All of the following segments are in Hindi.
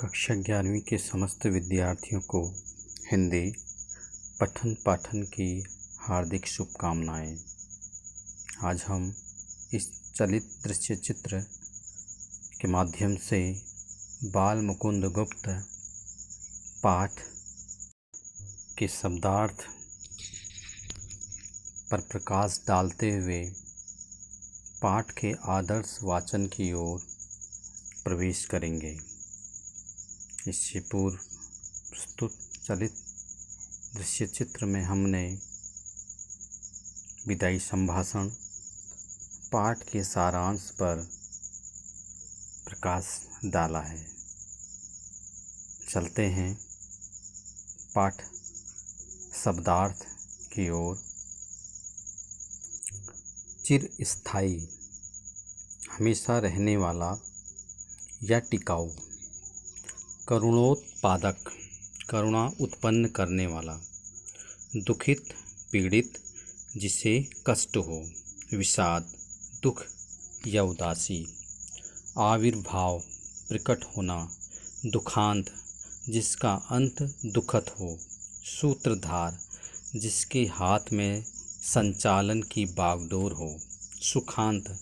कक्षा 11वीं के समस्त विद्यार्थियों को हिंदी पठन पाठन की हार्दिक शुभकामनाएं। आज हम इस चलित दृश्य चित्र के माध्यम से बाल मुकुंद गुप्त पाठ के शब्दार्थ पर प्रकाश डालते हुए पाठ के आदर्श वाचन की ओर प्रवेश करेंगे। इससे पूर्व प्रस्तुत चलित दृश्य चित्र में हमने विदाई संभाषण पाठ के सारांश पर प्रकाश डाला है। चलते हैं पाठ शब्दार्थ की ओर। चिरस्थायी, हमेशा रहने वाला या टिकाऊ। करुणोत्पादक, करुणा उत्पन्न करने वाला। दुखित, पीड़ित, जिसे कष्ट हो। विषाद, दुख या उदासी। आविर्भाव, प्रकट होना। दुखांत, जिसका अंत दुखद हो। सूत्रधार, जिसके हाथ में संचालन की बागडोर हो। सुखांत,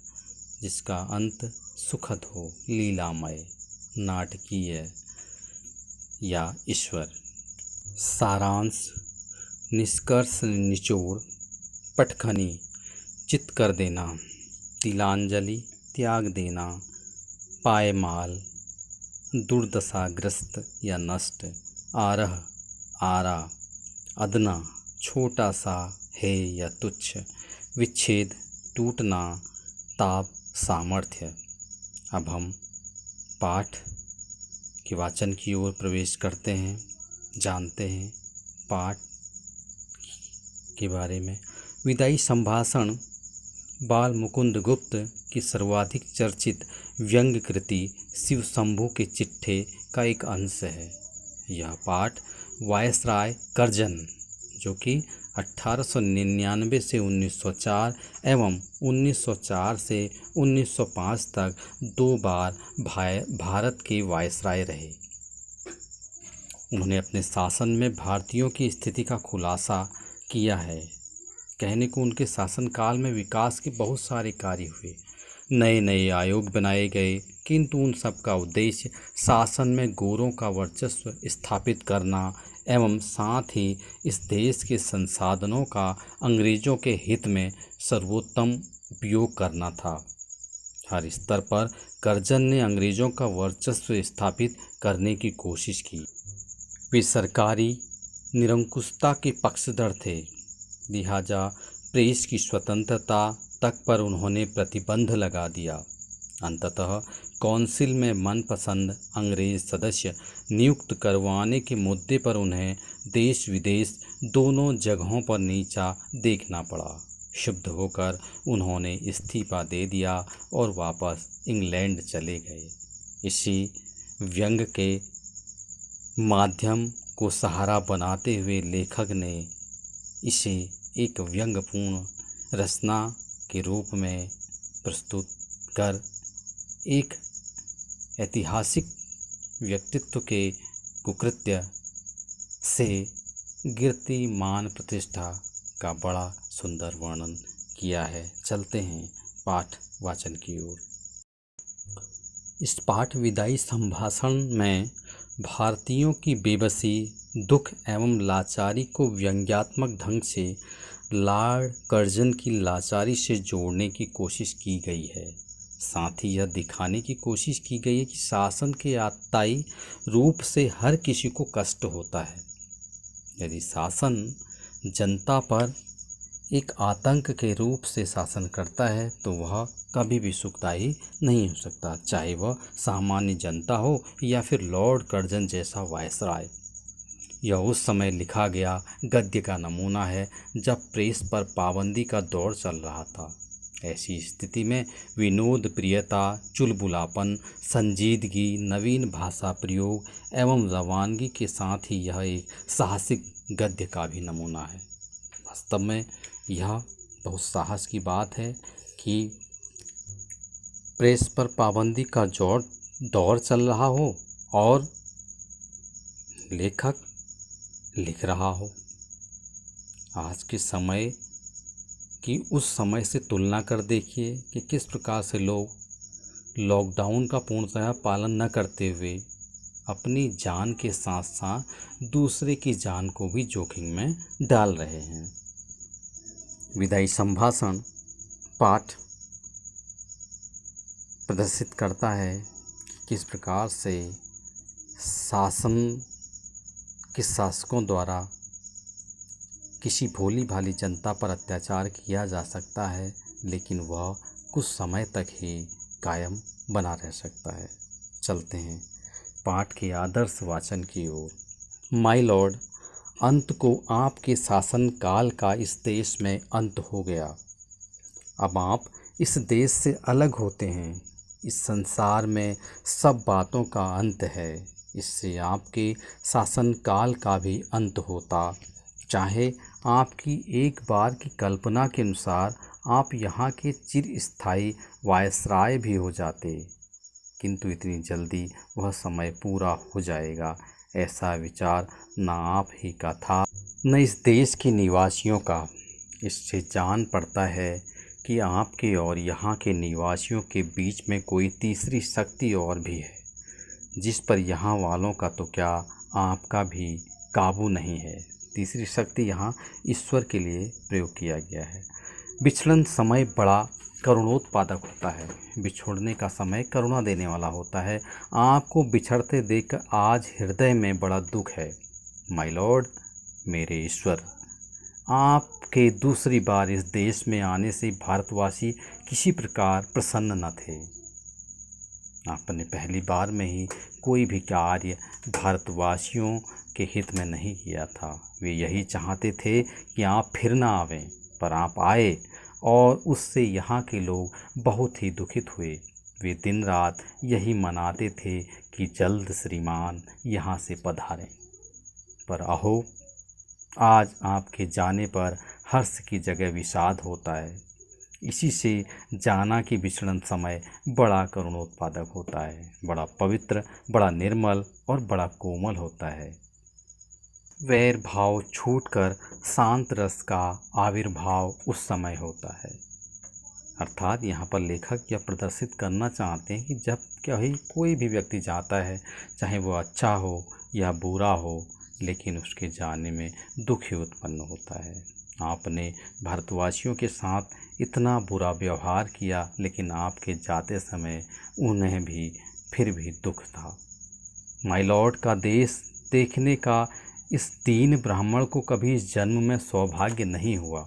जिसका अंत सुखद हो। लीलामय, नाटकीय या ईश्वर। सारांश, निष्कर्ष, निचोड़। पटखनी, चित कर देना। तिलांजलि, त्याग देना। पायमाल, दुर्दशाग्रस्त या नष्ट। आरह, आरा। अदना, छोटा सा है या तुच्छ। विच्छेद, टूटना। ताप, सामर्थ्य। अब हम पाठ के वाचन की ओर प्रवेश करते हैं, जानते हैं पाठ के बारे में। विदाई संभाषण बाल मुकुंद गुप्त की सर्वाधिक चर्चित व्यंग्य कृति शिव शंभू के चिट्ठे का एक अंश है। यह पाठ वायसराय कर्जन, जो कि 1899 से 1904 एवं 1904 से 1905 तक 2 बार भारत के वायसराय रहे। उन्होंने अपने शासन में भारतीयों की स्थिति का खुलासा किया है। कहने को उनके शासनकाल में विकास के बहुत सारे कार्य हुए, नए नए आयोग बनाए गए, किंतु उन सब का उद्देश्य शासन में गोरों का वर्चस्व स्थापित करना एवं साथ ही इस देश के संसाधनों का अंग्रेज़ों के हित में सर्वोत्तम उपयोग करना था। हर स्तर पर कर्जन ने अंग्रेज़ों का वर्चस्व स्थापित करने की कोशिश की। वे सरकारी निरंकुशता के पक्षधर थे, लिहाजा प्रेस की स्वतंत्रता तक पर उन्होंने प्रतिबंध लगा दिया। अंततः काउंसिल में मनपसंद अंग्रेज सदस्य नियुक्त करवाने के मुद्दे पर उन्हें देश विदेश दोनों जगहों पर नीचा देखना पड़ा। क्षुब्ध होकर उन्होंने इस्तीफा दे दिया और वापस इंग्लैंड चले गए। इसी व्यंग्य के माध्यम को सहारा बनाते हुए लेखक ने इसे एक व्यंग्यपूर्ण रचना के रूप में प्रस्तुत कर एक ऐतिहासिक व्यक्तित्व के कुकृत्य से गिरती मान प्रतिष्ठा का बड़ा सुंदर वर्णन किया है। चलते हैं पाठ वाचन की ओर। इस पाठ विदाई संभाषण में भारतीयों की बेबसी, दुख एवं लाचारी को व्यंग्यात्मक ढंग से लॉर्ड कर्जन की लाचारी से जोड़ने की कोशिश की गई है। साथ ही यह दिखाने की कोशिश की गई है कि शासन के आतताई रूप से हर किसी को कष्ट होता है। यदि शासन जनता पर एक आतंक के रूप से शासन करता है तो वह कभी भी सुखदायी नहीं हो सकता, चाहे वह सामान्य जनता हो या फिर लॉर्ड कर्जन जैसा वायसराय। यह उस समय लिखा गया गद्य का नमूना है जब प्रेस पर पाबंदी का दौर चल रहा था। ऐसी स्थिति में विनोद प्रियता, चुलबुलापन, संजीदगी, नवीन भाषा प्रयोग एवं रवानगी के साथ ही यह एक साहसिक गद्य का भी नमूना है। वास्तव में यह बहुत साहस की बात है कि प्रेस पर पाबंदी का दौर चल रहा हो और लेखक लिख रहा हो, आज के समय की उस समय से तुलना कर देखिए कि किस प्रकार से लोग लॉकडाउन का पूर्णतः पालन न करते हुए अपनी जान के साथ साथ दूसरे की जान को भी जोखिम में डाल रहे हैं। विदाई संभाषण पाठ प्रदर्शित करता है कि किस प्रकार से शासन के शासकों द्वारा किसी भोली भाली जनता पर अत्याचार किया जा सकता है, लेकिन वह कुछ समय तक ही कायम बना रह सकता है। चलते हैं पाठ के आदर्श वाचन की ओर। माय लॉर्ड, अंत को आपके शासन काल का इस देश में अंत हो गया। अब आप इस देश से अलग होते हैं। इस संसार में सब बातों का अंत है। इससे आपके शासन काल का भी अंत होता। चाहे आपकी एक बार की कल्पना के अनुसार आप यहाँ के चिरस्थायी वायसराय भी हो जाते, किंतु इतनी जल्दी वह समय पूरा हो जाएगा, ऐसा विचार न आप ही का था न इस देश के निवासियों का। इससे जान पड़ता है कि आपके और यहाँ के निवासियों के बीच में कोई तीसरी शक्ति और भी है, जिस पर यहाँ वालों का तो क्या आपका भी काबू नहीं है। तीसरी शक्ति यहाँ ईश्वर के लिए प्रयोग किया गया है। विचलन समय बड़ा करुणोत्पादक होता है। बिछोड़ने का समय करुणा देने वाला होता है। आपको बिछड़ते देखकर आज हृदय में बड़ा दुख है। माय लॉर्ड, मेरे ईश्वर, आपके दूसरी बार इस देश में आने से भारतवासी किसी प्रकार प्रसन्न न थे। आपने पहली बार में ही कोई भी कार्य भारतवासियों के हित में नहीं किया था। वे यही चाहते थे कि आप फिर ना आवें, पर आप आए और उससे यहाँ के लोग बहुत ही दुखित हुए। वे दिन रात यही मनाते थे कि जल्द श्रीमान यहाँ से पधारें। पर अहो, आज आपके जाने पर हर्ष की जगह विषाद होता है। इसी से जाना कि विचलन समय बड़ा करुणोत्पादक होता है, बड़ा पवित्र, बड़ा निर्मल और बड़ा कोमल होता है। वैर भाव छूटकर शांत रस का आविर्भाव उस समय होता है। अर्थात यहाँ पर लेखक यह प्रदर्शित करना चाहते हैं कि जब कोई भी व्यक्ति जाता है, चाहे वो अच्छा हो या बुरा हो, लेकिन उसके जाने में दुख ही उत्पन्न होता है। आपने भारतवासियों के साथ इतना बुरा व्यवहार किया, लेकिन आपके जाते समय उन्हें भी फिर भी दुख था। माय लॉर्ड का देश देखने का इस दीन ब्राह्मण को कभी इस जन्म में सौभाग्य नहीं हुआ।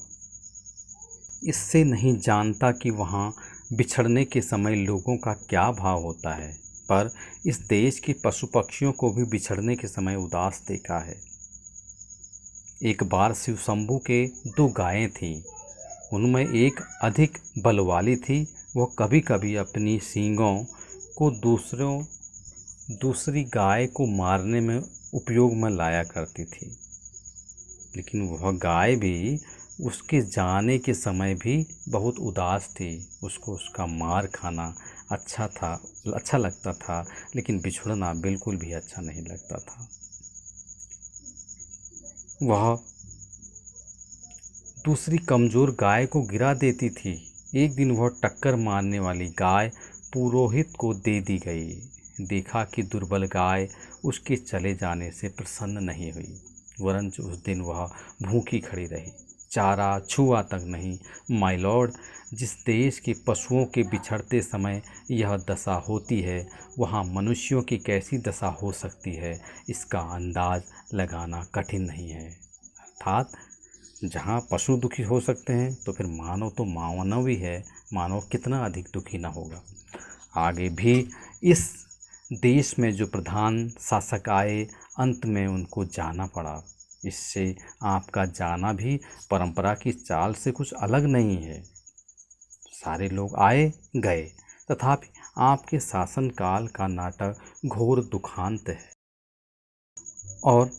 इससे नहीं जानता कि वहाँ बिछड़ने के समय लोगों का क्या भाव होता है, पर इस देश के पशु पक्षियों को भी बिछड़ने के समय उदास देखा है। एक बार शिव शंभू के 2 गायें थीं। उनमें एक अधिक बल वाली थी। वह कभी कभी अपनी सींगों को दूसरी गाय को मारने में उपयोग में लाया करती थी, लेकिन वह गाय भी उसके जाने के समय भी बहुत उदास थी। उसको उसका मार खाना अच्छा लगता था, लेकिन बिछुड़ना बिल्कुल भी अच्छा नहीं लगता था। वह दूसरी कमज़ोर गाय को गिरा देती थी। एक दिन वह टक्कर मारने वाली गाय पुरोहित को दे दी गई। देखा कि दुर्बल गाय उसके चले जाने से प्रसन्न नहीं हुई, वरन उस दिन वह भूखी खड़ी रही, चारा छुआ तक नहीं। माय लॉर्ड, जिस देश के पशुओं के बिछड़ते समय यह दशा होती है, वहाँ मनुष्यों की कैसी दशा हो सकती है, इसका अंदाज लगाना कठिन नहीं है। अर्थात जहाँ पशु दुखी हो सकते हैं, तो फिर मानव तो मानव ही है, मानव कितना अधिक दुखी ना होगा। आगे भी इस देश में जो प्रधान शासक आए, अंत में उनको जाना पड़ा। इससे आपका जाना भी परंपरा की चाल से कुछ अलग नहीं है। सारे लोग आए गए, तथापि आपके शासनकाल का नाटक घोर दुखांत है। और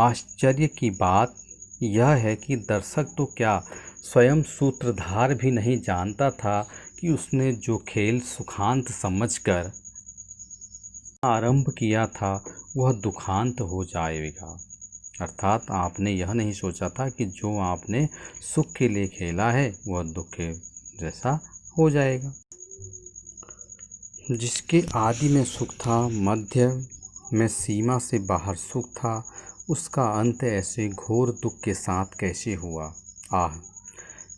आश्चर्य की बात यह है कि दर्शक तो क्या, स्वयं सूत्रधार भी नहीं जानता था कि उसने जो खेल सुखांत समझकर आरंभ किया था, वह दुखांत हो जाएगा। अर्थात आपने यह नहीं सोचा था कि जो आपने सुख के लिए खेला है वह दुख के जैसा हो जाएगा। जिसके आदि में सुख था, मध्य में सीमा से बाहर सुख था, उसका अंत ऐसे घोर दुख के साथ कैसे हुआ। आह!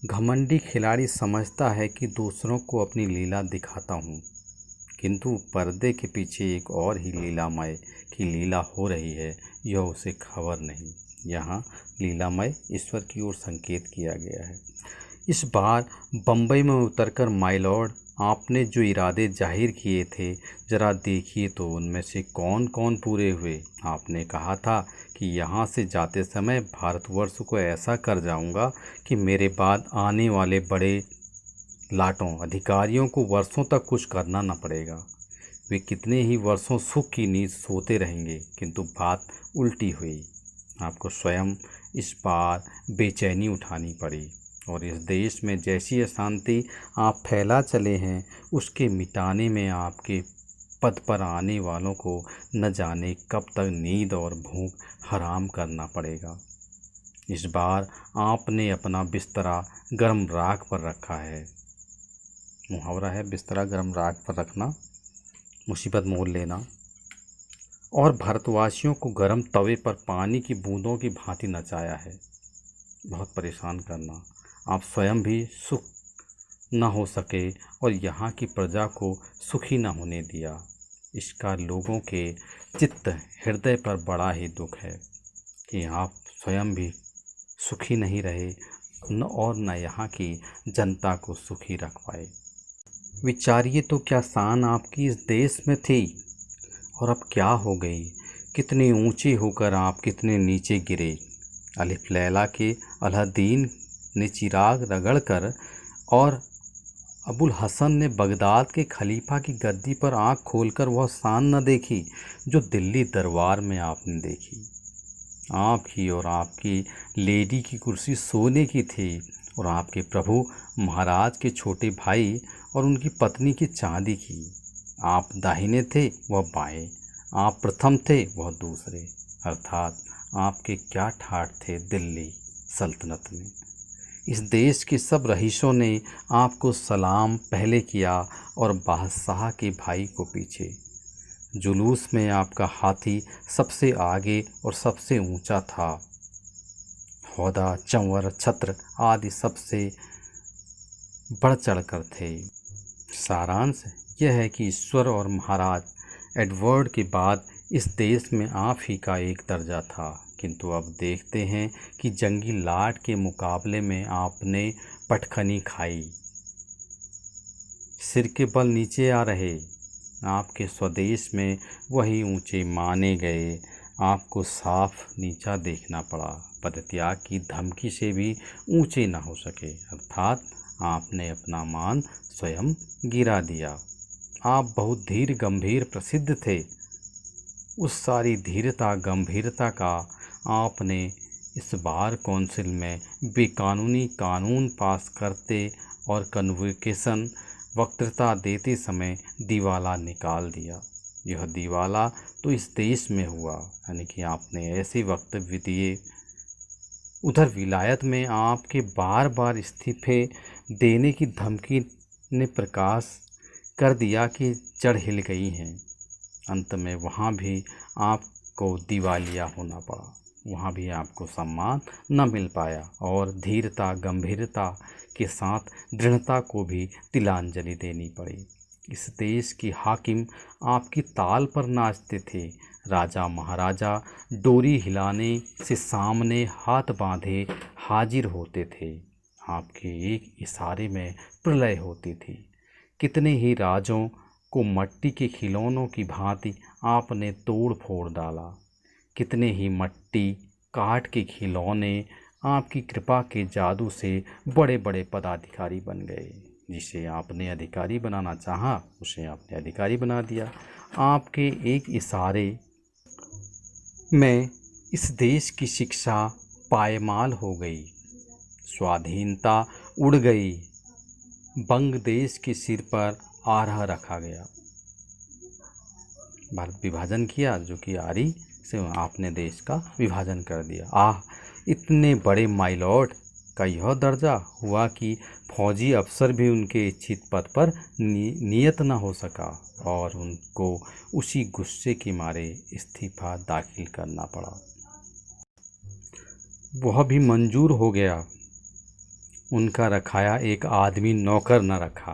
घमंडी खिलाड़ी समझता है कि दूसरों को अपनी लीला दिखाता हूँ, किंतु पर्दे के पीछे एक और ही लीलामय की लीला हो रही है, यह उसे खबर नहीं। यहाँ लीलामय ईश्वर की ओर संकेत किया गया है। इस बार बम्बई में उतरकर माय लॉर्ड, आपने जो इरादे जाहिर किए थे, जरा देखिए तो उनमें से कौन कौन पूरे हुए। आपने कहा था कि यहाँ से जाते समय भारतवर्ष को ऐसा कर जाऊँगा कि मेरे बाद आने वाले बड़े लाटों अधिकारियों को वर्षों तक कुछ करना न पड़ेगा। वे कितने ही वर्षों सुख की नींद सोते रहेंगे, किंतु बात उल्टी हुई। आपको स्वयं इस बार बेचैनी उठानी पड़ी, और इस देश में जैसी अशांति आप फैला चले हैं, उसके मिटाने में आपके पद पर आने वालों को न जाने कब तक नींद और भूख हराम करना पड़ेगा। इस बार आपने अपना बिस्तरा गर्म राख पर रखा है। मुहावरा है, बिस्तरा गर्म राख पर रखना मुसीबत मोल लेना। और भारतवासियों को गर्म तवे पर पानी की बूंदों की भांति नचाया है, बहुत परेशान करना। आप स्वयं भी सुख न हो सके और यहाँ की प्रजा को सुखी न होने दिया। इसका लोगों के चित्त हृदय पर बड़ा ही दुख है कि आप स्वयं भी सुखी नहीं रहे न और न यहाँ की जनता को सुखी रख पाए। विचारिए तो क्या शान आपकी इस देश में थी, और अब क्या हो गई। कितने ऊंचे होकर आप कितने नीचे गिरे। अलिफ लैला के अलादीन ने चिराग रगड़कर और अबुल हसन ने बगदाद के खलीफा की गद्दी पर आंख खोलकर वह शान न देखी जो दिल्ली दरबार में आपने देखी। आपकी और आपकी लेडी की कुर्सी सोने की थी, और आपके प्रभु महाराज के छोटे भाई और उनकी पत्नी की चांदी की। आप दाहिने थे, वह बाएं। आप प्रथम थे, वह दूसरे। अर्थात आपके क्या ठाठ थे दिल्ली सल्तनत में। इस देश के सब रईसों ने आपको सलाम पहले किया और बादशाह के भाई को पीछे। जुलूस में आपका हाथी सबसे आगे और सबसे ऊंचा था। हौदा, चंवर, छत्र आदि सबसे बढ़ चढ़कर थे। सारांश यह है कि ईश्वर और महाराज एडवर्ड के बाद इस देश में आप ही का एक दर्जा था, किंतु अब देखते हैं कि जंगी लाट के मुकाबले में आपने पटखनी खाई। सिर के बल नीचे आ रहे। आपके स्वदेश में वही ऊंचे माने गए, आपको साफ नीचा देखना पड़ा। पदत्याग की धमकी से भी ऊंचे न हो सके, अर्थात आपने अपना मान स्वयं गिरा दिया। आप बहुत धीर गंभीर प्रसिद्ध थे। उस सारी धीरता गंभीरता का आपने इस बार कौंसिल में बेकानूनी कानून पास करते और कन्वोकेशन वक्तृता देते समय दिवाला निकाल दिया। यह दिवाला तो इस देश में हुआ, यानी कि आपने ऐसे वक्तव्य दिए। उधर विलायत में आपके बार बार इस्तीफे देने की धमकी ने प्रकाश कर दिया कि जड़ हिल गई हैं। अंत में वहाँ भी आपको दिवालिया होना पड़ा, वहाँ भी आपको सम्मान न मिल पाया, और धीरता गंभीरता के साथ दृढ़ता को भी तिलांजलि देनी पड़ी। इस देश की हाकिम आपकी ताल पर नाचते थे। राजा महाराजा डोरी हिलाने से सामने हाथ बांधे हाजिर होते थे। आपके एक इशारे में प्रलय होती थी। कितने ही राजों को मट्टी के खिलौनों की भांति आपने तोड़ फोड़ डाला। कितने ही मट्टी काठ के खिलौने आपकी कृपा के जादू से बड़े बड़े पदाधिकारी बन गए। जिसे आपने अधिकारी बनाना चाहा, उसे आपने अधिकारी बना दिया। आपके एक इशारे में इस देश की शिक्षा पायमाल हो गई, स्वाधीनता उड़ गई, बंग देश के सिर पर आरह रखा गया। भारत विभाजन किया, जो कि आरी से आपने देश का विभाजन कर दिया। आह, इतने बड़े माय लॉर्ड का यह दर्जा हुआ कि फौजी अफसर भी उनके इच्छित पद पर नियत न हो सका और उनको उसी गुस्से के मारे इस्तीफा दाखिल करना पड़ा। वह भी मंजूर हो गया। उनका रखाया एक आदमी नौकर न रखा,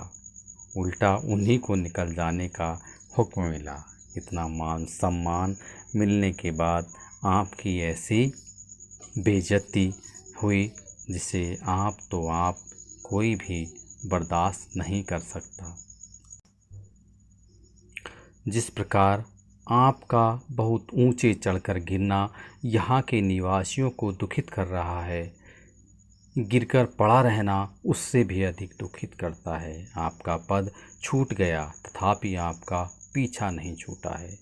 उल्टा उन्हीं को निकल जाने का हुक्म मिला। इतना मान सम्मान मिलने के बाद आपकी ऐसी बेइज्जती हुई जिसे आप कोई भी बर्दाश्त नहीं कर सकता। जिस प्रकार आपका बहुत ऊंचे चढ़कर गिरना यहाँ के निवासियों को दुखित कर रहा है, गिरकर पड़ा रहना उससे भी अधिक दुखित करता है। आपका पद छूट गया, तथापि आपका पीछा नहीं छूटा है।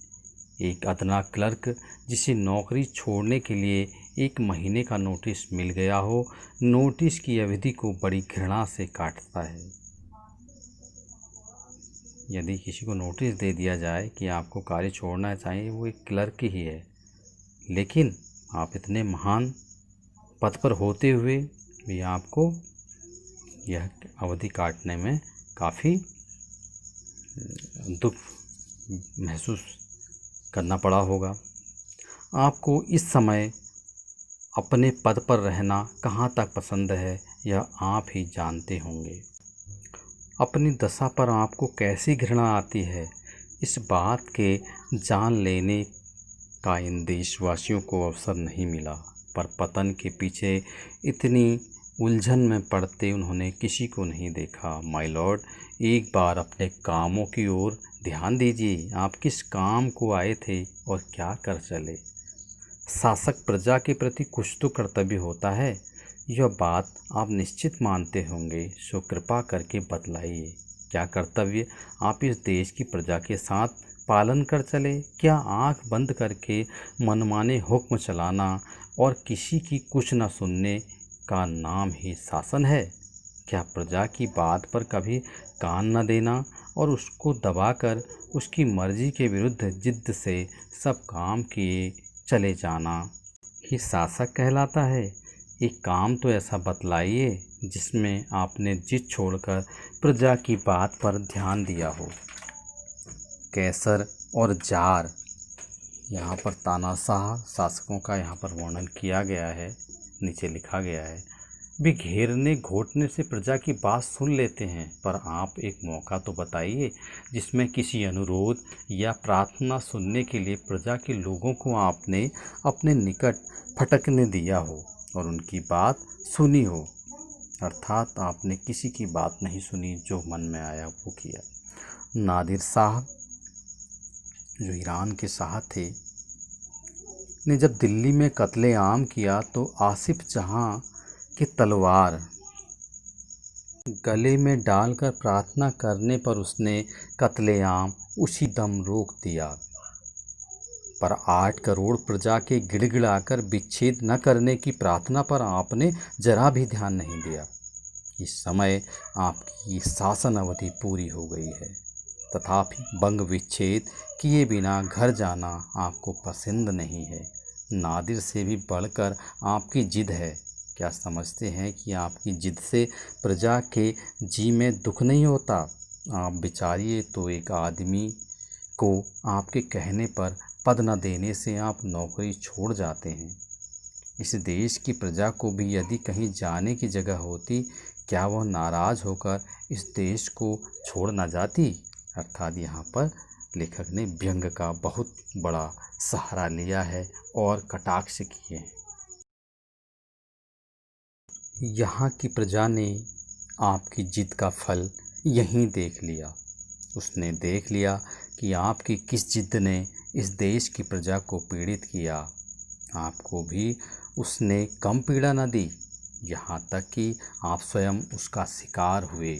एक अदना क्लर्क जिसे नौकरी छोड़ने के लिए 1 महीने का नोटिस मिल गया हो, नोटिस की अवधि को बड़ी घृणा से काटता है। यदि किसी को नोटिस दे दिया जाए कि आपको कार्य छोड़ना चाहिए, वो एक क्लर्क ही है, लेकिन आप इतने महान पद पर होते हुए भी आपको यह अवधि काटने में काफ़ी दुख महसूस करना पड़ा होगा। आपको इस समय अपने पद पर रहना कहाँ तक पसंद है, यह आप ही जानते होंगे। अपनी दशा पर आपको कैसी घृणा आती है, इस बात के जान लेने का इन देशवासियों को अवसर नहीं मिला, पर पतन के पीछे इतनी उलझन में पड़ते उन्होंने किसी को नहीं देखा। माय लॉर्ड, एक बार अपने कामों की ओर ध्यान दीजिए। आप किस काम को आए थे और क्या कर चले? शासक प्रजा के प्रति कुछ तो कर्तव्य होता है, यह बात आप निश्चित मानते होंगे, सो कृपा करके बतलाइए, क्या कर्तव्य आप इस देश की प्रजा के साथ पालन कर चले? क्या आंख बंद करके मनमाने हुक्म चलाना और किसी की कुछ न सुनने का नाम ही शासन है? क्या प्रजा की बात पर कभी कान न देना और उसको दबाकर उसकी मर्जी के विरुद्ध जिद्द से सब काम किए चले जाना ही शासक कहलाता है? एक काम तो ऐसा बतलाइए जिसमें आपने जिद छोड़कर प्रजा की बात पर ध्यान दिया हो। कैसर और जार, यहाँ पर तानाशाह शासकों का यहाँ पर वर्णन किया गया है, नीचे लिखा गया है। भी घेरने घोटने से प्रजा की बात सुन लेते हैं, पर आप एक मौका तो बताइए जिसमें किसी अनुरोध या प्रार्थना सुनने के लिए प्रजा के लोगों को आपने अपने निकट फटकने दिया हो और उनकी बात सुनी हो। अर्थात आपने किसी की बात नहीं सुनी, जो मन में आया वो किया। नादिर शाह, जो ईरान के शाह थे, ने जब दिल्ली में कत्ले-आम किया तो आसिफ जहां की तलवार गले में डालकर प्रार्थना करने पर उसने कत्लेआम उसी दम रोक दिया। पर 8 करोड़ प्रजा के गिड़गिड़ाकर विच्छेद न करने की प्रार्थना पर आपने जरा भी ध्यान नहीं दिया। इस समय आपकी शासन अवधि पूरी हो गई है, तथापि बंग विच्छेद किए बिना घर जाना आपको पसंद नहीं है। नादिर से भी बढ़कर आपकी जिद है। क्या समझते हैं कि आपकी जिद से प्रजा के जी में दुख नहीं होता? आप विचारिए तो एक आदमी को आपके कहने पर पद न देने से आप नौकरी छोड़ जाते हैं। इस देश की प्रजा को भी यदि कहीं जाने की जगह होती, क्या वह नाराज़ होकर इस देश को छोड़ न जाती? अर्थात यहाँ पर लेखक ने व्यंग का बहुत बड़ा सहारा लिया है और कटाक्ष किए हैं। यहाँ की प्रजा ने आपकी जिद का फल यहीं देख लिया। उसने देख लिया कि आपकी किस जिद ने इस देश की प्रजा को पीड़ित किया। आपको भी उसने कम पीड़ा न दी, यहाँ तक कि आप स्वयं उसका शिकार हुए।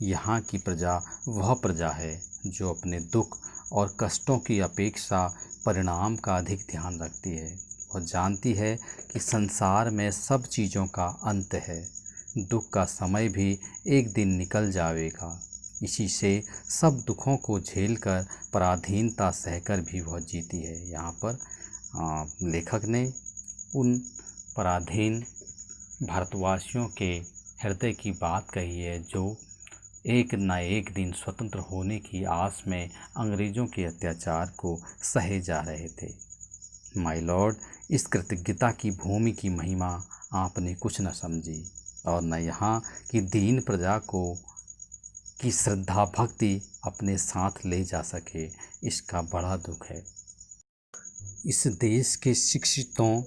यहाँ की प्रजा वह प्रजा है जो अपने दुख और कष्टों की अपेक्षा परिणाम का अधिक ध्यान रखती है। वह जानती है कि संसार में सब चीज़ों का अंत है, दुख का समय भी एक दिन निकल जाएगा। इसी से सब दुखों को झेलकर पराधीनता सहकर भी वह जीती है। यहाँ पर लेखक ने उन पराधीन भारतवासियों के हृदय की बात कही है जो एक न एक दिन स्वतंत्र होने की आस में अंग्रेज़ों के अत्याचार को सहे जा रहे थे। माय लॉर्ड, इस कृतज्ञता की भूमि की महिमा आपने कुछ न समझी और न यहाँ की दीन प्रजा को की श्रद्धा भक्ति अपने साथ ले जा सके। इसका बड़ा दुख है। इस देश के शिक्षितों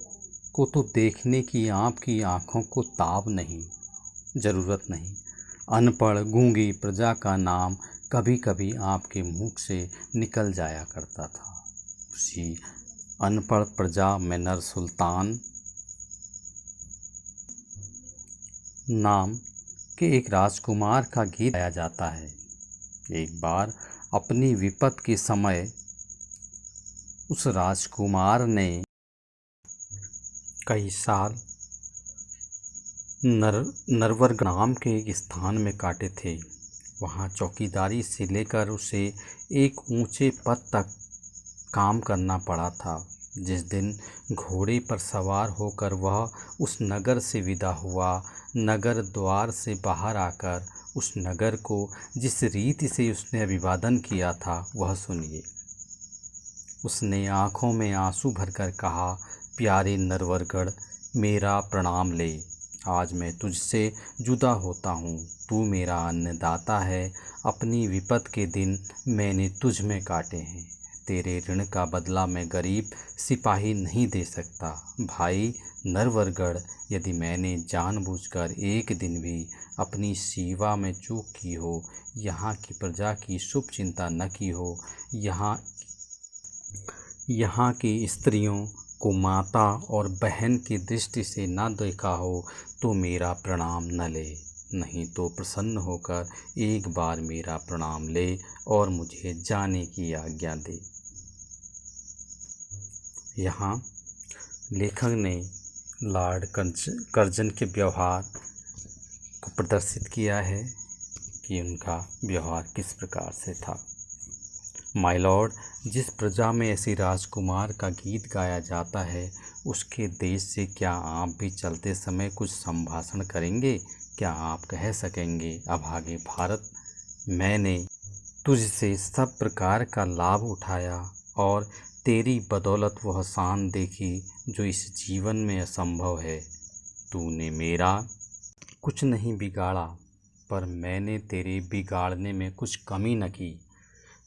को तो देखने की आपकी आँखों को ताब नहीं, ज़रूरत नहीं। अनपढ़ गूंगी प्रजा का नाम कभी कभी आपके मुख से निकल जाया करता था। उसी अनपढ़ प्रजा में नर सुल्तान नाम के एक राजकुमार का गीत गाया जाता है। एक बार अपनी विपत के समय उस राजकुमार ने कई साल नरवर नाम के एक स्थान में काटे थे। वहाँ चौकीदारी से लेकर उसे एक ऊंचे पद तक काम करना पड़ा था। जिस दिन घोड़े पर सवार होकर वह उस नगर से विदा हुआ, नगर द्वार से बाहर आकर उस नगर को जिस रीति से उसने अभिवादन किया था वह सुनिए। उसने आँखों में आंसू भरकर कहा, प्यारे नरवरगढ़, मेरा प्रणाम ले। आज मैं तुझसे जुदा होता हूँ। तू मेरा अन्नदाता है। अपनी विपत के दिन मैंने तुझ में काटे हैं। तेरे ऋण का बदला मैं गरीब सिपाही नहीं दे सकता। भाई नरवरगढ़, यदि मैंने जानबूझकर एक दिन भी अपनी सेवा में चूक की हो, यहाँ की प्रजा की शुभ चिंता न की हो, यहाँ की स्त्रियों को माता और बहन की दृष्टि से न देखा हो, तो मेरा प्रणाम न ले। नहीं तो प्रसन्न होकर एक बार मेरा प्रणाम ले और मुझे जाने की आज्ञा दे। यहाँ लेखक ने लॉर्ड कर्जन के व्यवहार को प्रदर्शित किया है कि उनका व्यवहार किस प्रकार से था। माय लॉर्ड, जिस प्रजा में ऐसी राजकुमार का गीत गाया जाता है, उसके देश से क्या आप भी चलते समय कुछ संभाषण करेंगे? क्या आप कह सकेंगे, अभागे भारत, मैंने तुझसे सब प्रकार का लाभ उठाया और तेरी बदौलत वह शान देखी जो इस जीवन में असंभव है। तूने मेरा कुछ नहीं बिगाड़ा, पर मैंने तेरे बिगाड़ने में कुछ कमी न की।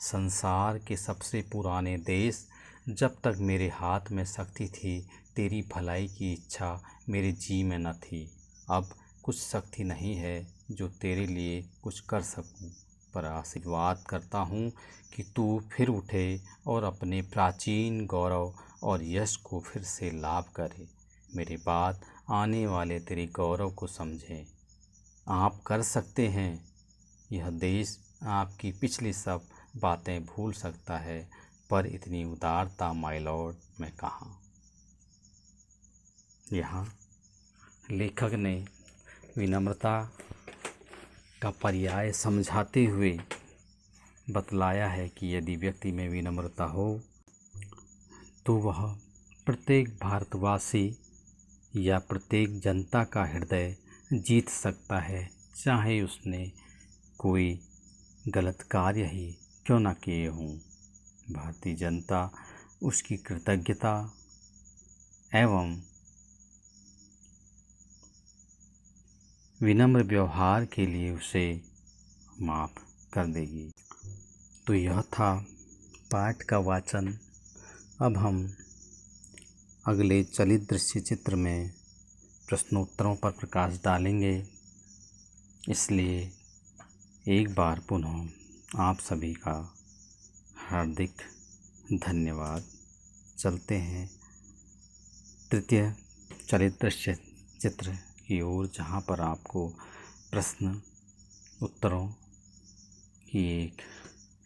संसार के सबसे पुराने देश, जब तक मेरे हाथ में शक्ति थी, तेरी भलाई की इच्छा मेरे जी में न थी। अब कुछ शक्ति नहीं है जो तेरे लिए कुछ कर सकूं, पर आशीर्वाद करता हूं कि तू फिर उठे और अपने प्राचीन गौरव और यश को फिर से लाभ करे। मेरे बाद आने वाले तेरे गौरव को समझें। आप कर सकते हैं। यह देश आपकी पिछली सब बातें भूल सकता है, पर इतनी उदारता माय लॉर्ड में कहाँ। यहाँ लेखक ने विनम्रता का पर्याय समझाते हुए बतलाया है कि यदि व्यक्ति में विनम्रता हो तो वह प्रत्येक भारतवासी या प्रत्येक जनता का हृदय जीत सकता है, चाहे उसने कोई गलत कार्य ही क्यों न किए हों। भारतीय जनता उसकी कृतज्ञता एवं विनम्र व्यवहार के लिए उसे माफ़ कर देगी। तो यह था पाठ का वाचन। अब हम अगले चलित दृश्य चित्र में प्रश्नोत्तरों पर प्रकाश डालेंगे। इसलिए एक बार पुनः आप सभी का हार्दिक धन्यवाद। चलते हैं तृतीय चलित दृश्य चित्र की ओर, जहाँ पर आपको प्रश्न उत्तरों की एक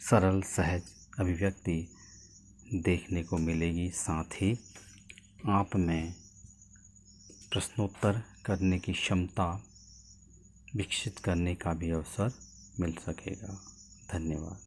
सरल सहज अभिव्यक्ति देखने को मिलेगी। साथ ही आप में प्रश्नोत्तर करने की क्षमता विकसित करने का भी अवसर मिल सकेगा। धन्यवाद।